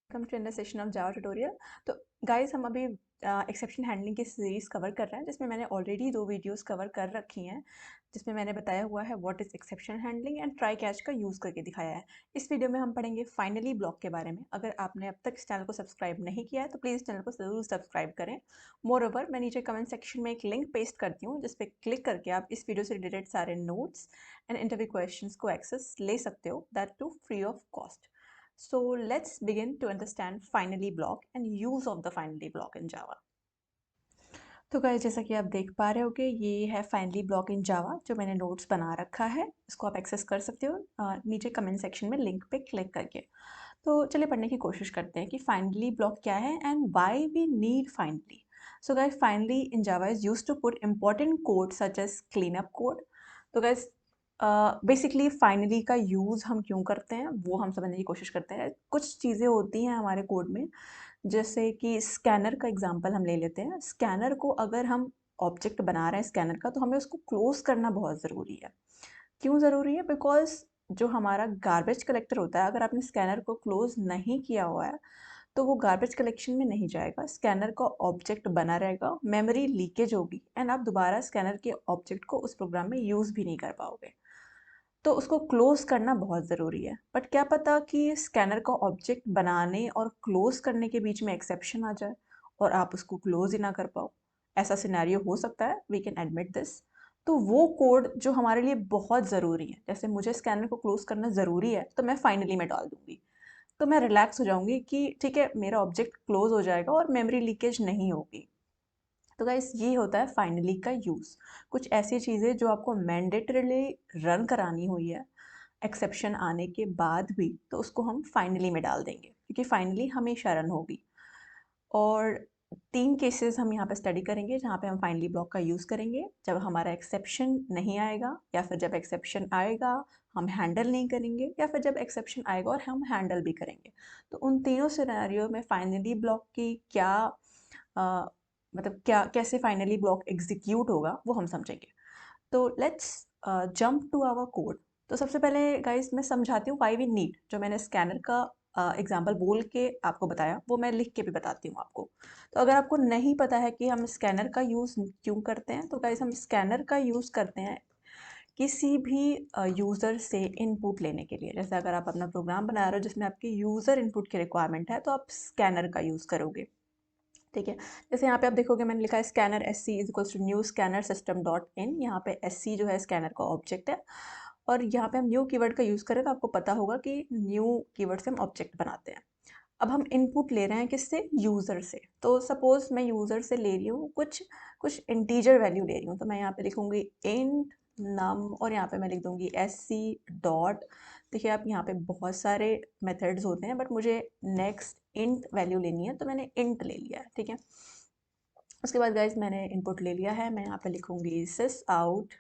Welcome to another session of Java tutorial. तो guys हम अभी एक्सेप्शन हैंडलिंग की सीरीज़ कवर कर रहे हैं, जिसमें मैंने ऑलरेडी 2 वीडियोस कवर कर रखी हैं, जिसमें मैंने बताया हुआ है what is exception handling and try catch का यूज़ करके दिखाया है। इस वीडियो में हम पढ़ेंगे फाइनली ब्लॉक के बारे में। अगर आपने अब तक इस चैनल को सब्सक्राइब नहीं किया है तो प्लीज़ चैनल को ज़रूर सब्सक्राइब करें। मोर ओवर मैं नीचे कमेंट सेक्शन में एक लिंक पेस्ट करती हूँ, जिस पर क्लिक करके आप इस वीडियो से रिलेटेड सारे नोट्स एंड इंटरव्यू क्वेश्चंस को एक्सेस ले सकते हो, that too free of cost. So let's begin to understand finally block and use of the finally block in Java. तो गाइस जैसा कि आप देख पा रहे होगे, ये है फाइनली ब्लॉक इन जावा जो मैंने नोट्स बना रखा है। इसको आप एक्सेस कर सकते हो नीचे कमेंट सेक्शन में लिंक पे क्लिक करके। तो चलिए पढ़ने की कोशिश करते हैं कि फाइनली ब्लॉक क्या है and why we need finally. So guys finally in Java is used to put important code such as clean up code. तो गाइस बेसिकली फाइनली का यूज़ हम क्यों करते हैं वो हम समझने की कोशिश करते हैं। कुछ चीज़ें होती हैं हमारे कोड में, जैसे कि स्कैनर का एग्जांपल हम ले लेते हैं। स्कैनर को अगर हम ऑब्जेक्ट बना रहे हैं स्कैनर का, तो हमें उसको क्लोज करना बहुत ज़रूरी है। क्यों ज़रूरी है? बिकॉज़ जो हमारा गार्बेज कलेक्टर होता है, अगर आपने स्कैनर को क्लोज नहीं किया हुआ है तो वो गार्बेज कलेक्शन में नहीं जाएगा, स्कैनर का ऑब्जेक्ट बना रहेगा, मेमोरी लीकेज होगी एंड आप दोबारा स्कैनर के ऑब्जेक्ट को उस प्रोग्राम में यूज़ भी नहीं कर पाओगे। तो उसको क्लोज करना बहुत ज़रूरी है। बट क्या पता कि स्कैनर का ऑब्जेक्ट बनाने और क्लोज करने के बीच में एक्सेप्शन आ जाए और आप उसको क्लोज ही ना कर पाओ। ऐसा सिनेरियो हो सकता है, वी कैन एडमिट दिस। तो वो कोड जो हमारे लिए बहुत ज़रूरी है, जैसे मुझे स्कैनर को क्लोज करना ज़रूरी है तो मैं फाइनली में डाल दूंगी, तो मैं रिलैक्स हो जाऊंगी कि ठीक है मेरा ऑब्जेक्ट क्लोज हो जाएगा और मेमोरी लीकेज नहीं होगी। तो गाइस ये होता है फाइनली का यूज़। कुछ ऐसी चीज़ें जो आपको मैंडेटरीली रन करानी हुई है एक्सेप्शन आने के बाद भी, तो उसको हम फाइनली में डाल देंगे क्योंकि फाइनली हमेशा रन होगी। और 3 केसेस हम यहाँ पे स्टडी करेंगे जहाँ पे हम फाइनली ब्लॉक का यूज़ करेंगे। जब हमारा एक्सेप्शन नहीं आएगा, या फिर जब एक्सेप्शन आएगा हम हैंडल नहीं करेंगे, या फिर जब एक्सेप्शन आएगा और हम हैंडल भी करेंगे। तो उन तीनों सिनेरियो में फाइनली ब्लॉक की क्या मतलब क्या कैसे फाइनली ब्लॉक एग्जीक्यूट होगा वो हम समझेंगे। तो let's jump to our code. तो सबसे पहले गाइस मैं समझाती हूँ व्हाई वी नीड। जो मैंने स्कैनर का एग्जांपल बोल के आपको बताया वो मैं लिख के भी बताती हूँ आपको। तो अगर आपको नहीं पता है कि हम स्कैनर का यूज़ क्यों करते हैं, तो गाइस हम स्कैनर का यूज़ करते हैं किसी भी यूज़र से इनपुट लेने के लिए। जैसे अगर आप अपना प्रोग्राम बना रहे हो जिसमें आपकी यूज़र इनपुट की रिक्वायरमेंट है, तो आप स्कैनर का यूज़ करोगे। ठीक है। जैसे यहाँ पे आप देखोगे मैंने लिखा है scanner S C is equals to new scanner system dot in. यहाँ पे एस सी जो है स्कैनर का ऑब्जेक्ट है, और यहाँ पे हम न्यू कीवर्ड का यूज़ करें तो आपको पता होगा कि न्यू कीवर्ड से हम ऑब्जेक्ट बनाते हैं। अब हम इनपुट ले रहे हैं किससे? यूज़र से। तो सपोज मैं यूज़र से ले रही हूँ कुछ कुछ इंटीजर वैल्यू ले रही हूँ, तो मैं यहाँ पे लिखूँगी इंट नम, और यहाँ पे मैं लिख दूँगी एस सी डॉट। देखिए आप यहाँ पे बहुत सारे मेथड्स होते हैं, बट मुझे नेक्स्ट इंट वैल्यू लेनी है तो मैंने इंट ले लिया है। ठीक है। उसके बाद गाइज मैंने इनपुट ले लिया है, मैं यहाँ पे लिखूँगी this out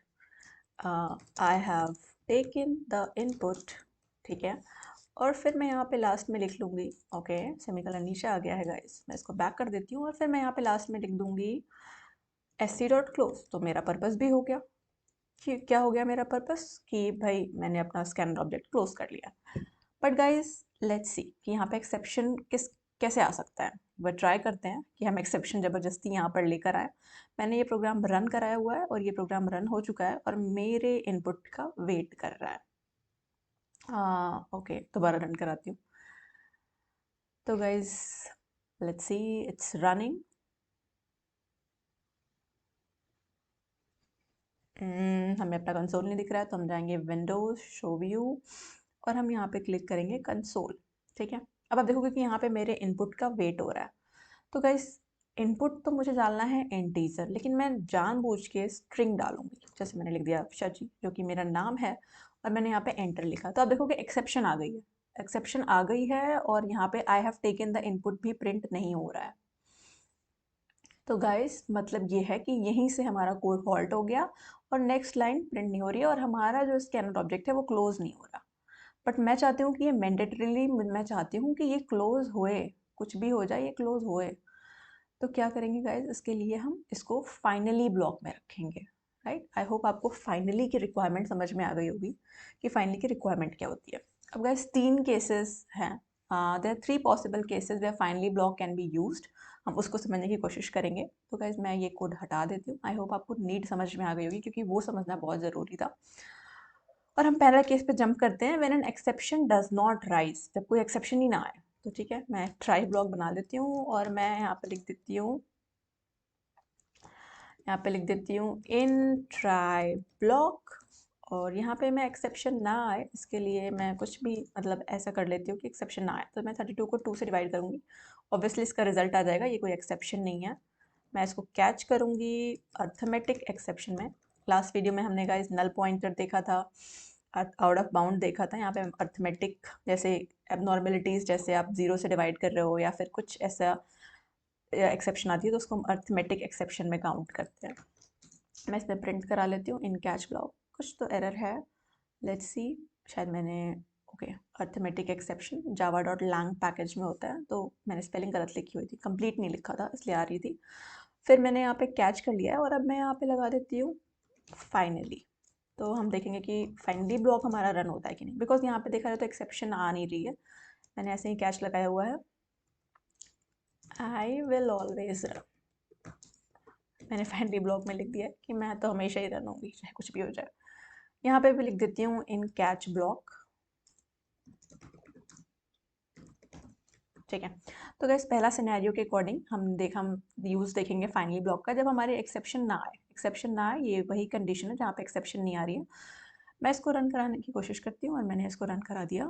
I have taken the input. ठीक है। और फिर मैं यहाँ पे लास्ट में लिख लूँगी, ओके सेमीकोलन नीचे आ गया है गाइस, मैं इसको बैक कर देती हूँ, और फिर मैं यहाँ पे लास्ट में लिख दूँगी एस सी डॉट क्लोज। तो मेरा पर्पस भी हो गया। कि क्या हो गया मेरा पर्पस? कि भाई मैंने अपना स्कैनर ऑब्जेक्ट क्लोज कर लिया। बट गाइज लेट्स सी कि यहाँ पे एक्सेप्शन कैसे आ सकता है। वह ट्राई करते हैं कि हम एक्सेप्शन ज़बरदस्ती यहाँ पर लेकर आए। मैंने ये प्रोग्राम रन कराया हुआ है और ये प्रोग्राम रन हो चुका है और मेरे इनपुट का वेट कर रहा है। ओके दोबारा रन कराती हूँ। तो guys let's see it's running. हमें अपना कंसोल नहीं दिख रहा है, तो हम जाएंगे विंडोज शो व्यू और हम यहाँ पे क्लिक करेंगे कंसोल। ठीक है। अब आप देखोगे कि यहाँ पे मेरे इनपुट का वेट हो रहा है। तो गाइस इनपुट तो मुझे डालना है इंटीजर, लेकिन मैं जानबूझ के स्ट्रिंग डालूंगी। जैसे मैंने लिख दिया शची, जो कि मेरा नाम है, और मैंने यहाँ पे एंटर लिखा। तो आप देखोगे एक्सेप्शन आ गई है। एक्सेप्शन आ गई है और यहाँ पे आई हैव टेकन द इनपुट भी प्रिंट नहीं हो रहा है। तो गाइस मतलब ये है कि यहीं से हमारा कोड फॉल्ट हो गया और नेक्स्ट लाइन प्रिंट नहीं हो रही है और हमारा जो स्कैनर ऑब्जेक्ट है वो क्लोज नहीं हो रहा। बट मैं चाहती हूँ कि ये मैंडेटरीली, मैं चाहती हूँ कि ये क्लोज होए, कुछ भी हो जाए ये क्लोज होए। तो क्या करेंगे गाइज, इसके लिए हम इसको फाइनली ब्लॉक में रखेंगे। राइट। आई होप आपको फाइनली की रिक्वायरमेंट समझ में आ गई होगी कि फाइनली की रिक्वायरमेंट क्या होती है। अब गाइज 3 केसेस हैं there are 3 possible cases where finally block can be used. हम उसको समझने की कोशिश करेंगे। तो गाइज मैं ये कोड हटा देती हूँ। आई होप आपको नीड समझ में आ गई होगी, क्योंकि वो समझना बहुत ज़रूरी था। और हम पहला केस पे जंप करते हैं, when an exception does not rise, जब कोई एक्सेप्शन ही ना आए। तो ठीक है, मैं ट्राई ब्लॉक बना लेती हूँ और मैं यहाँ पे लिख देती हूँ, इन ट्राई ब्लॉक। और यहाँ पे मैं एक्सेप्शन ना आए इसके लिए मैं कुछ भी मतलब ऐसा कर लेती हूँ कि एक्सेप्शन ना आए। तो मैं 32 को 2 से डिवाइड करूँगी, ऑब्वियसली इसका रिजल्ट आ जाएगा, ये कोई एक्सेप्शन नहीं है। मैं इसको कैच करूँगी अर्थमेटिक एक्सेप्शन में। लास्ट वीडियो में हमने गाइस नल पॉइंटर देखा था, आउट ऑफ बाउंड देखा था। यहाँ पे अर्थमेटिक जैसे एबनॉर्मेलिटीज़, जैसे आप 0 से डिवाइड कर रहे हो या फिर कुछ ऐसा एक्सेप्शन आती है, तो उसको हम अर्थमेटिक एक्सेप्शन में काउंट करते हैं। मैं इसमें प्रिंट करा लेती हूँ इन कैच ब्लॉक। कुछ तो एरर है, लेट्स सी। शायद मैंने okay arithmetic exception Java dot lang package में होता है, तो मैंने स्पेलिंग गलत लिखी हुई थी, कंप्लीट नहीं लिखा था इसलिए आ रही थी। फिर मैंने यहाँ पे कैच कर लिया है और अब मैं यहाँ पे लगा देती हूँ फाइनली। तो हम देखेंगे कि फाइनली ब्लॉक हमारा रन होता है कि नहीं, बिकॉज यहाँ पे देखा जाए तो एक्सेप्शन आ नहीं रही है। मैंने ऐसे ही कैच लगाया हुआ है, आई विल ऑलवेज रन। मैंने फाइनली ब्लॉक में लिख दिया कि मैं तो हमेशा ही रन होंगी चाहे कुछ भी हो जाए। यहाँ पे भी लिख देती हूँ इन कैच ब्लॉक। ठीक है, तो गैस पहला सिनेरियो के अकॉर्डिंग हम यूज़ देखेंगे फाइनली ब्लॉक का, जब हमारे एक्सेप्शन ना आए। एक्सेप्शन ना आए, ये वही कंडीशन है जहाँ पे एक्सेप्शन नहीं आ रही है। मैं इसको रन कराने की कोशिश करती हूँ और मैंने इसको रन करा दिया।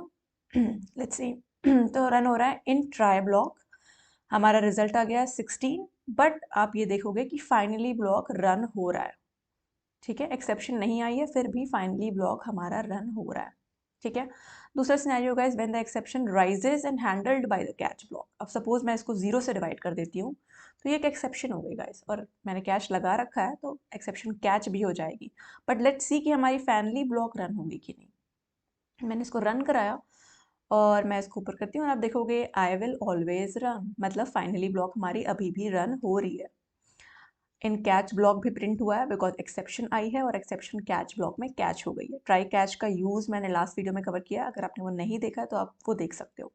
Let's see. तो रन हो रहा है इन ट्राई ब्लॉक। हमारा रिजल्ट आ गया 16, बट आप ये देखोगे कि फाइनली ब्लॉक रन हो रहा है। ठीक है, एक्सेप्शन नहीं आई है फिर भी फाइनली ब्लॉक हमारा रन हो रहा है। ठीक है, दूसरा scenario guys, when the exception rises and handled by the catch block. अब सपोज मैं इसको 0 से डिवाइड कर देती हूँ, तो ये एक एक्सेप्शन हो गई गाइस, और मैंने कैच लगा रखा है तो एक्सेप्शन कैच भी हो जाएगी। बट लेट्स सी कि हमारी फाइनली ब्लॉक रन होगी कि नहीं। मैंने इसको रन कराया और मैं इसको ऊपर करती हूँ और आप देखोगे आई विल ऑलवेज रन, मतलब फाइनली ब्लॉक हमारी अभी भी रन हो रही है। इन कैच ब्लॉक भी प्रिंट हुआ है बिकॉज एक्सेप्शन आई है और एक्सेप्शन कैच ब्लॉक में कैच हो गई है। ट्राई कैच का यूज़ मैंने लास्ट वीडियो में कवर किया है, अगर आपने वो नहीं देखा है तो आप वो देख सकते हो।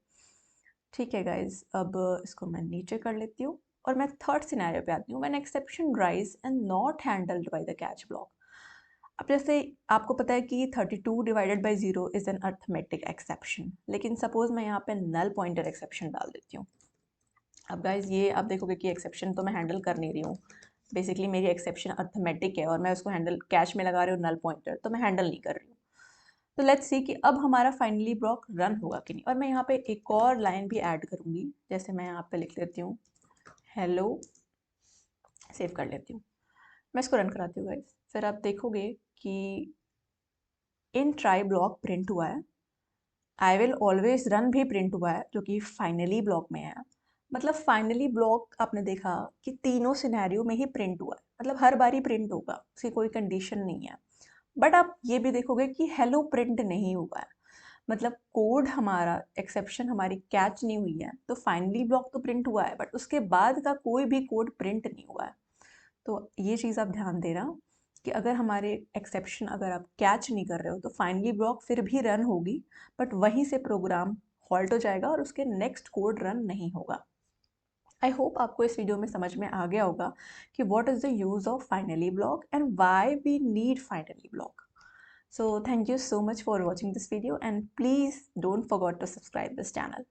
ठीक है गाइज, अब इसको मैं नीचे कर लेती हूँ और मैं थर्ड सिनेरियो पे आती हूँ, when exception rise and not handled by the catch block. अब जैसे आपको पता है कि 32 divided by 0 is an arithmetic exception, लेकिन सपोज मैं यहाँ पे नल पॉइंटर एक्सेप्शन डाल देती हूँ। अब गाइज ये आप देखोगे कि एक्सेप्शन तो मैं हैंडल कर नहीं रही हूँ। बेसिकली मेरी एक्सेप्शन अर्थमेटिक है और मैं उसको हैंडल कैच में लगा रही हूँ नल पॉइंटर, तो मैं हैंडल नहीं कर रही हूँ। तो लेट्स सी कि अब हमारा फाइनली ब्लॉक रन होगा कि नहीं। और मैं यहाँ पे एक और लाइन भी ऐड करूँगी, जैसे मैं यहाँ पे लिख लेती हूँ हेलो, सेव कर लेती हूँ। मैं इसको रन कराती हूँ गाइस। फिर आप देखोगे कि इन ट्राई ब्लॉक प्रिंट हुआ है, आई विल ऑलवेज रन भी प्रिंट हुआ है जो कि फाइनली ब्लॉक में है। मतलब फाइनली ब्लॉक आपने देखा कि तीनों सिनेरियो में ही प्रिंट हुआ है, मतलब हर बारी प्रिंट होगा, उसकी कोई कंडीशन नहीं है। बट आप ये भी देखोगे कि हेलो प्रिंट नहीं हुआ है, मतलब कोड हमारा एक्सेप्शन हमारी कैच नहीं हुई है। तो फाइनली ब्लॉक तो प्रिंट हुआ है बट उसके बाद का कोई भी कोड प्रिंट नहीं हुआ है। तो ये चीज़ आप ध्यान देना कि अगर हमारे एक्सेप्शन अगर आप कैच नहीं कर रहे हो तो फाइनली ब्लॉक फिर भी रन होगी, बट वहीं से प्रोग्राम हॉल्ट हो जाएगा और उसके नेक्स्ट कोड रन नहीं होगा। आई होप आपको इस वीडियो में समझ में आ गया होगा कि what is the use of finally block and why we need finally block. So thank you so much for watching this video and please don't forget to subscribe this channel.